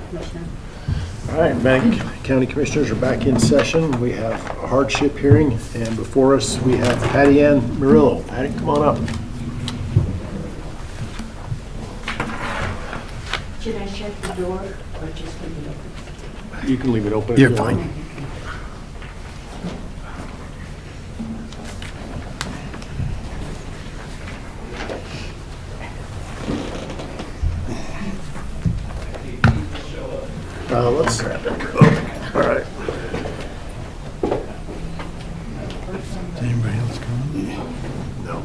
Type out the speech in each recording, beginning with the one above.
Commissioner. All right, Bannock County Commissioners are back in session. We have a hardship hearing, and before us we have Patty Ann Murillo. Patty, come on up. Should I shut the door or just leave it open? You can leave it open. if You're you want. fine. Let's grab it. Oh, all right. Is anybody else coming? No.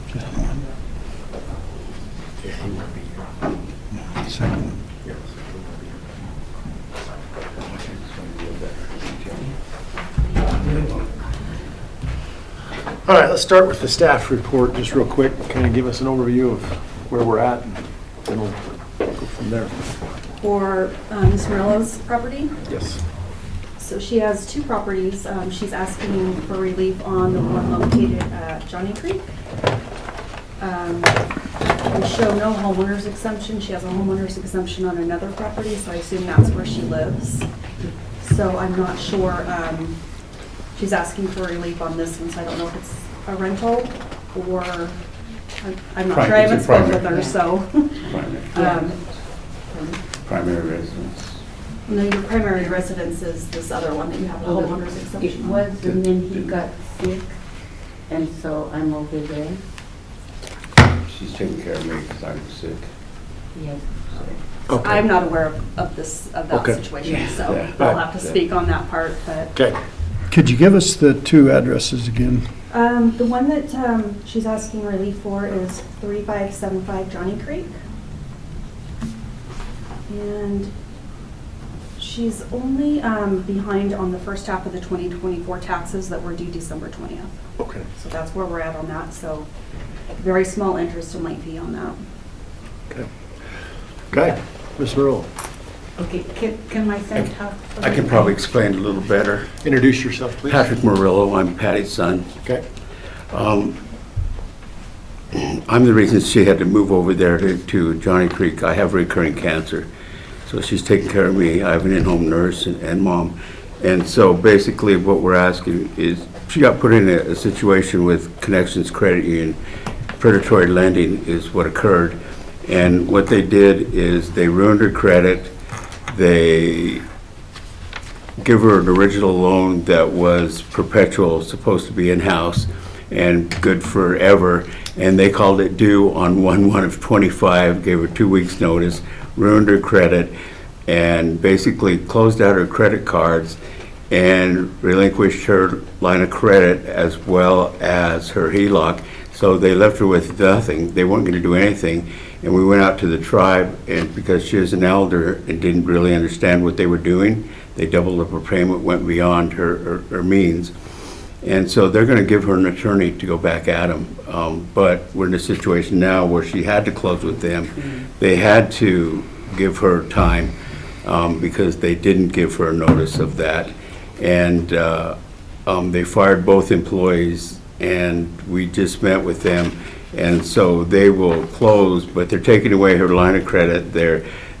Just one. Yeah, he won't be here. Second one. Yes. All right, let's start with the staff report, just real quick, kind of give us an overview of where we're at, and then we'll go from there. For Ms. Morello's property. Yes. So she has two properties. She's asking for relief on the one located at Johnny Creek. We show no homeowner's exemption. She has a homeowner's exemption on another property, so I assume that's where she lives. So I'm not sure, she's asking for relief on this one, so I don't know if it's a rental or, I'm not sure, I haven't spoken with her, so. Primary residence. No, your primary residence is this other one that you have a homeowner's exemption It on. was, and then he got sick, and so I'm over there. She's taking care of me because I'm sick. Yes. Okay. I'm not aware of that Okay. situation, so Yeah. I'll have to Yeah. speak on that part, but. Okay. Could you give us the two addresses again? The one that she's asking relief for is 3575 Johnny Creek. And she's only behind on the first half of the 2024 taxes that were due December 20th. Okay. So that's where we're at on that, so very small interest and late fee on that. Okay. Okay. Ms. Murillo, Okay, can my son talk? I can probably explain a little better. introduce yourself, please. Patrick Murillo, I'm Patty's son. Okay. I'm the reason she had to move over there to Johnny Creek. I have recurring cancer, so she's taking care of me. I have an in-home nurse and mom. And so basically what we're asking is, she got put in a situation with Connections Credit Union. Predatory lending is what occurred. And what they did is they ruined her credit. They give her an original loan that was perpetual, supposed to be in-house and good forever, and they called it due on 1/1 of 25, gave her 2 weeks notice, ruined her credit, and basically closed out her credit cards and relinquished her line of credit as well as her HELOC. So they left her with nothing. They weren't going to do anything. And we went out to the tribe, and because she was an elder and didn't really understand what they were doing, they doubled up her payment, went beyond her means. And so they're going to give her an attorney to go back at them. But we're in a situation now where she had to close with them. They had to give her time because they didn't give her a notice of that. And they fired both employees, and we just met with them. And so they will close, but they're taking away her line of credit.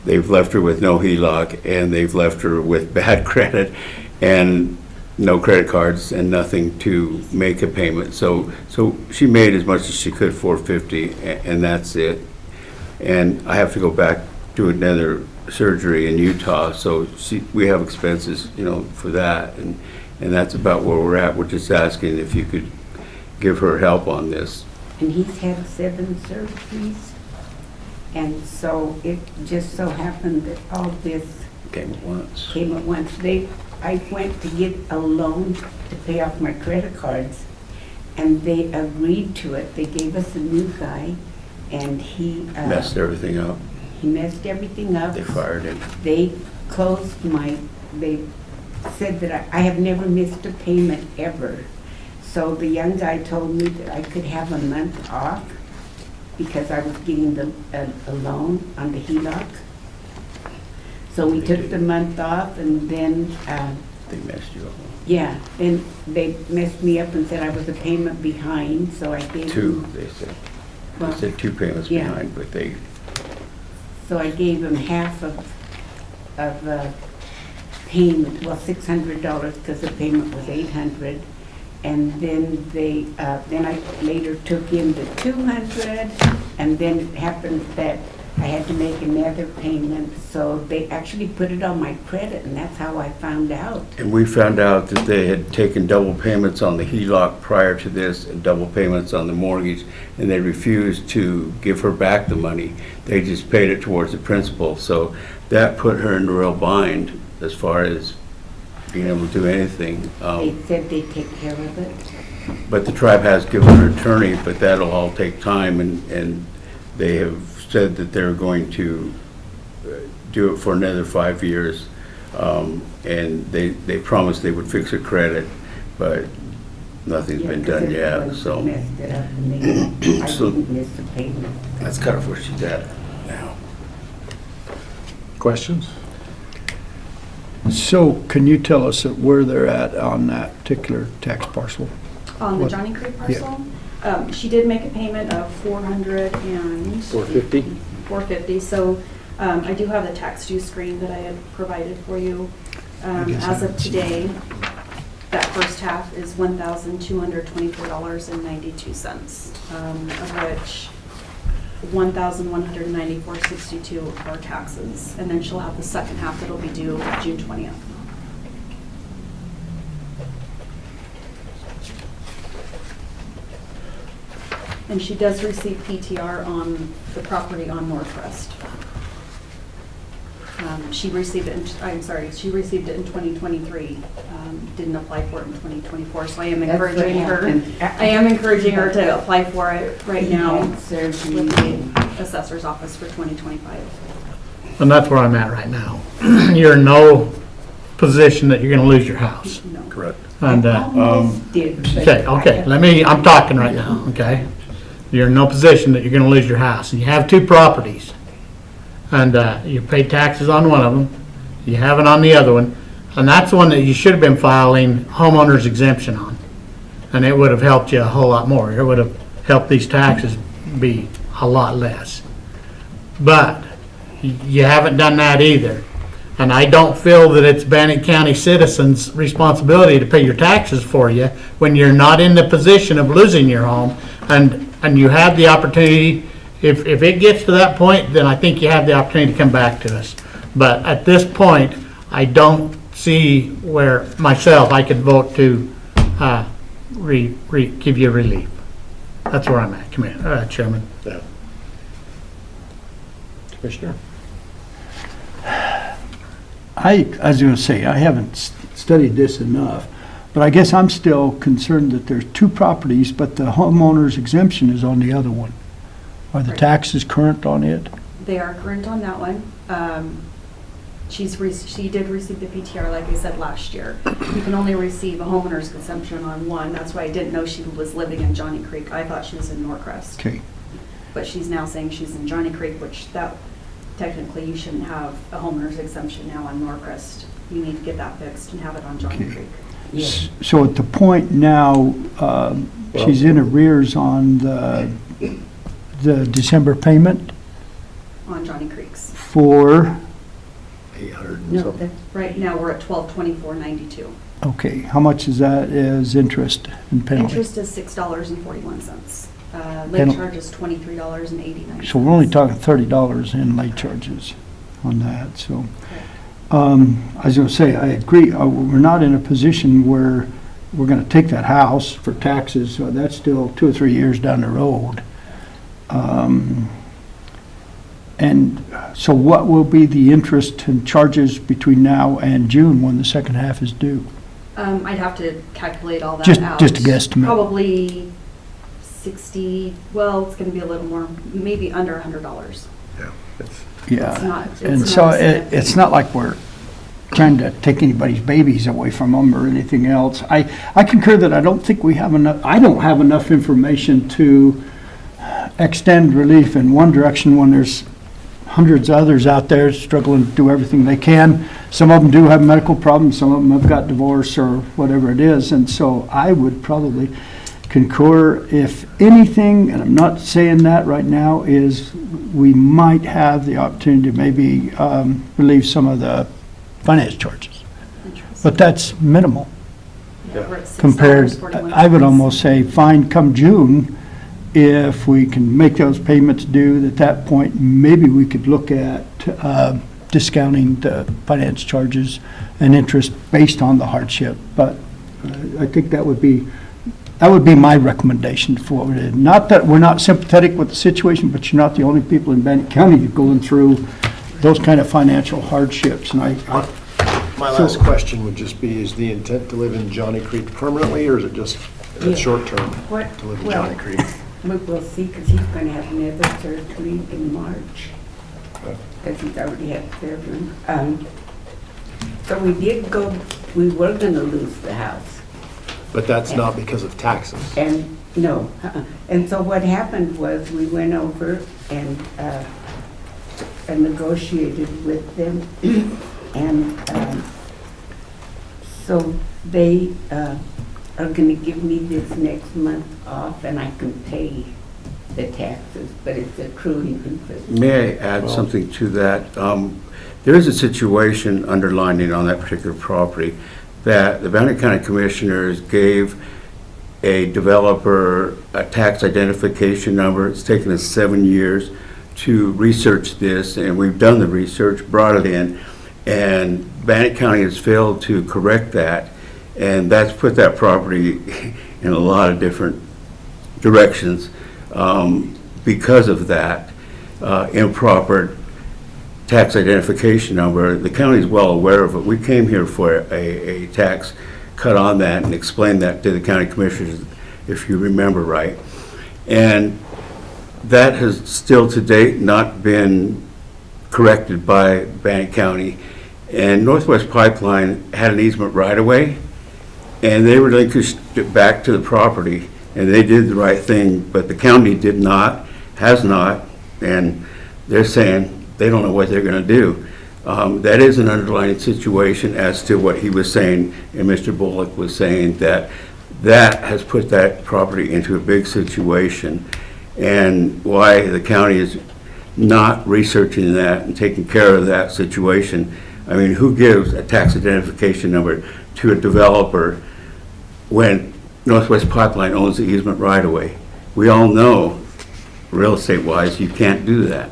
They've left her with no HELOC, and they've left her with bad credit and no credit cards and nothing to make a payment. So she made as much as she could, $450, and that's it. And I have to go back to another surgery in Utah, so we have expenses, for that, and that's about where we're at. We're just asking if you could give her help on this. And he's had 7 surgeries, and so it just so happened that all this Came at once. came at once. I went to get a loan to pay off my credit cards, and they agreed to it. They gave us a new guy, and he Messed everything up. he messed everything up. They fired him. They closed they said that I have never missed a payment ever. So the young guy told me that I could have a month off because I was getting a loan on the HELOC. So we took the month off, and then, They messed you up. yeah, then they messed me up and said I was a payment behind, so I gave 2, them, they said. They well, said 2 payments yeah. behind, but they, so I gave them half of payment, well, $600 because the payment was $800. And then then I later took in the $200, and then it happened that I had to make another payment. So they actually put it on my credit, and that's how I found out. And we found out that they had taken double payments on the HELOC prior to this and double payments on the mortgage, and they refused to give her back the money. They just paid it towards the principal. So that put her in a real bind as far as being able to do anything. They said they'd take care of it. But the tribe has given her attorney, but that'll all take time, and they have said that they're going to do it for another 5 years. And they promised they would fix her credit, but nothing's been done yet, so. Messed it up, and I So- didn't miss the payment. That's kind of where she's at now. Questions? So can you tell us where they're at on that particular tax parcel? On the What? Johnny Creek parcel, she did make a payment of $450? $450. So I do have the tax due screen that I had provided for you. I guess As I of haven't seen today, that first half is $1,224.92, of which $1,194.62 are taxes. And then she'll have the second half that'll be due June 20th. And she does receive PTR on the property on Northwest. She received it, she received it in 2023, didn't apply for it in 2024, so I am That's what encouraging her. happened. I am encouraging her to apply for it right now He had surgery. with the assessor's office for 2025. And that's where I'm at right now. You're in no position that you're gonna lose your house. No. Correct. And, I almost did, but okay, I'm talking right now, okay? You're in no position that you're gonna lose your house, and you have two properties. And, you pay taxes on one of them, you haven't on the other one, and that's one that you should have been filing homeowner's exemption on. And it would have helped you a whole lot more. It would have helped these taxes be a lot less. But you haven't done that either. And I don't feel that it's Bannock County citizens' responsibility to pay your taxes for you when you're not in the position of losing your home. And you have the opportunity, if it gets to that point, then I think you have the opportunity to come back to us. But at this point, I don't see where myself, I could vote to give you relief. That's where I'm at, Chairman. Yeah. Commissioner? I was going to say, I haven't studied this enough, but I guess I'm still concerned that there's two properties, but the homeowner's exemption is on the other one. Are the Right. taxes current on it? They are current on that one. She did receive the PTR, like I said, last year. You can only receive a homeowner's exemption on one. That's why I didn't know she was living in Johnny Creek. I thought she was in Norcrest. Okay. But she's now saying she's in Johnny Creek, which that, technically you shouldn't have a homeowner's exemption now on Norcrest. You need to get that fixed and have it on Johnny Okay. Creek. yeah. So at the point now, she's in arrears on the December payment On Johnny Creek's. for, 800 and No, something. that's Right now, we're at $1,224.92. okay, how much is that as interest and penalty? Interest is $6.41. Late Penal- charge is $23.89. So we're only talking $30 in late charges on that, so. I was going to say, I agree, we're not in a position where we're going to take that house for taxes, so that's still 2 or 3 years down the road. And so what will be the interest and charges between now and June when the second half is due? I'd have to calculate all that Just out. a guesstimate. Probably 60, well, it's going to be a little more, maybe under $100. Yeah. It's- Yeah, It's and not so significant. it's not like we're trying to take anybody's babies away from them or anything else. I concur that I don't think we have enough, I don't have enough information to extend relief in one direction when there's hundreds of others out there struggling to do everything they can. Some of them do have medical problems, some of them have got divorce or whatever it is, and so I would probably concur, if anything, and I'm not saying that right now, is we might have the opportunity to maybe relieve some of the finance charges. But that's minimal Yeah, we're at compared, $6.41. I would almost say, fine, come June, if we can make those payments due, at that point, maybe we could look at discounting the finance charges and interest based on the hardship. But I think that would be my recommendation for it. Not that we're not sympathetic with the situation, but you're not the only people in Bannock County going through those kind of financial hardships. And My last question would just be, is the intent to live in Johnny Creek permanently, or is it just Yeah. short term What, to live in well, Johnny Creek? we'll see, because he's going to have another surgery in March, because he's already had surgery. So we were going to lose the house. But that's not because of taxes. And, no, and so what happened was, we went over and negotiated with them, and so they are gonna give me this next month off, and I can pay the taxes, but it's accruing interest. May I add something to that? There is a situation underlining on that particular property that the Bannock County Commissioners gave a developer a tax identification number. It's taken us 7 years to research this, and we've done the research, brought it in, and Bannock County has failed to correct that, and that's put that property in a lot of different directions because of that improper tax identification number. The county is well aware of it. We came here for a tax cut on that and explained that to the county commissioners, if you remember right. And that has still to date not been corrected by Bannock County. And Northwest Pipeline had an easement right away, and they relinquished it back to the property, and they did the right thing, but the county did not, has not, and they're saying they don't know what they're going to do. That is an underlying situation as to what he was saying, and Mr. Bullock was saying, that has put that property into a big situation, and why the county is not researching that and taking care of that situation. I mean, who gives a tax identification number to a developer when Northwest Pipeline owns the easement right away? We all know, real estate-wise, you can't do that.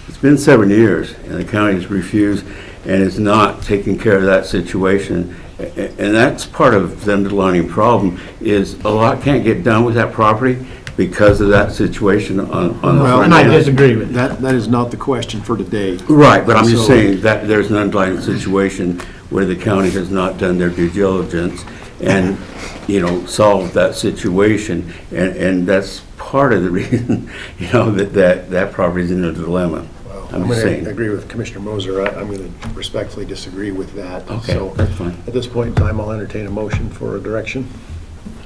It's been 7 years, and the county has refused and is not taking care of that situation. And that's part of the underlying problem, is a lot can't get done with that property because of that situation on the front And I end. disagree with that. That is not the question for today. Right, but I'm just So- saying that there's an underlying situation where the county has not done their due diligence and, solved that situation. And that's part of the reason, that property's in a dilemma. I'm I'm just going saying. to agree with Commissioner Moser. I'm going to respectfully disagree with that. Okay, So that's fine. at this point in time, I'll entertain a motion for a direction.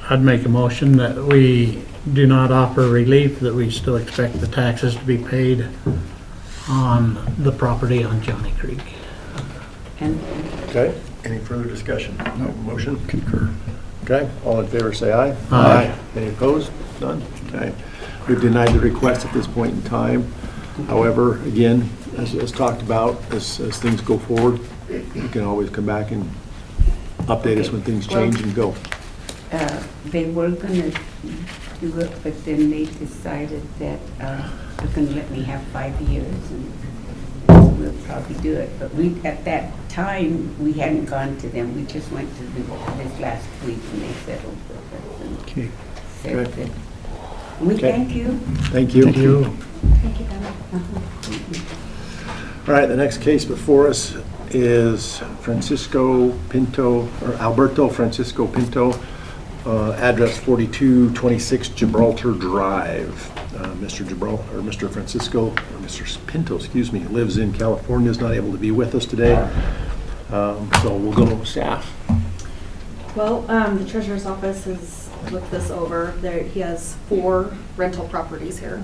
I'd make a motion that we do not offer relief, that we still expect the taxes to be paid on the property on Johnny Creek. And Okay, any further discussion? No. Motion? concur. Okay, all in favor, say aye. Aye. Any opposed? None? Okay. We've denied the request at this point in time. However, again, as talked about, as things go forward, you can always come back and update us when things change and go. they were gonna do it, but then they decided that they're gonna let me have 5 years, and we'll probably do it. But at that time, we hadn't gone to them. We just went to this last week, and they settled with us and Okay. said Okay. that. We Okay. thank you. Thank you. Thank you. Thank you, Bannock. All right, the next case before us is Francisco Pinto, or Alberto Francisco Pinto, address 4226 Gibraltar Drive. Mr. Francisco, or Mr. Pinto, excuse me, lives in California, is not able to be with us today. So we'll go to staff. Well, the treasurer's office has looked this over. He has 4 rental properties here.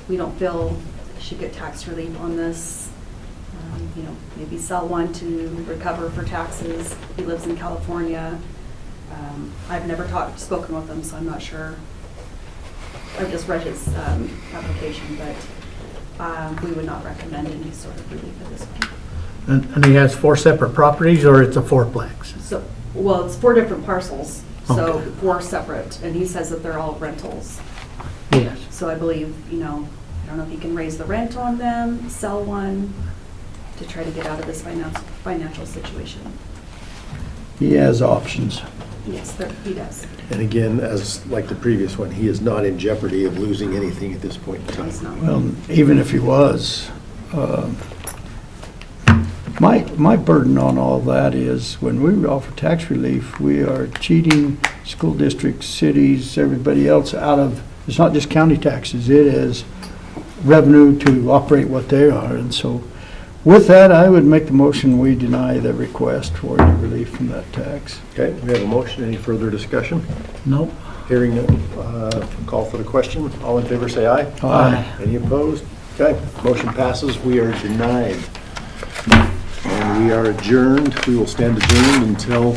We don't feel he should get tax relief on this. Maybe sell one to recover for taxes. He lives in California. I've never spoken with him, so I'm not sure. I've just read his application, but we would not recommend any sort of relief at this point. And he has 4 separate properties, or it's a fourplex? So, well, it's 4 different parcels, so Okay. 4 separate, and he says that they're all rentals. Yes. So I believe, I don't know if he can raise the rent on them, sell one, to try to get out of this financial situation. He has options. Yes, he does. And again, as like the previous one, he is not in jeopardy of losing anything at this point in time. He's not. Well, even if he was, my burden on all that is when we offer tax relief, we are cheating school districts, cities, everybody else out of, it's not just county taxes, it is revenue to operate what they are. And so with that, I would make the motion, we deny the request for any relief from that tax. Okay, we have a motion. Any further discussion? Nope. Hearing none, call for the question. All in favor, say aye. Aye. Any opposed? Okay, motion passes. We are denied. And we are adjourned. We will stand adjourned until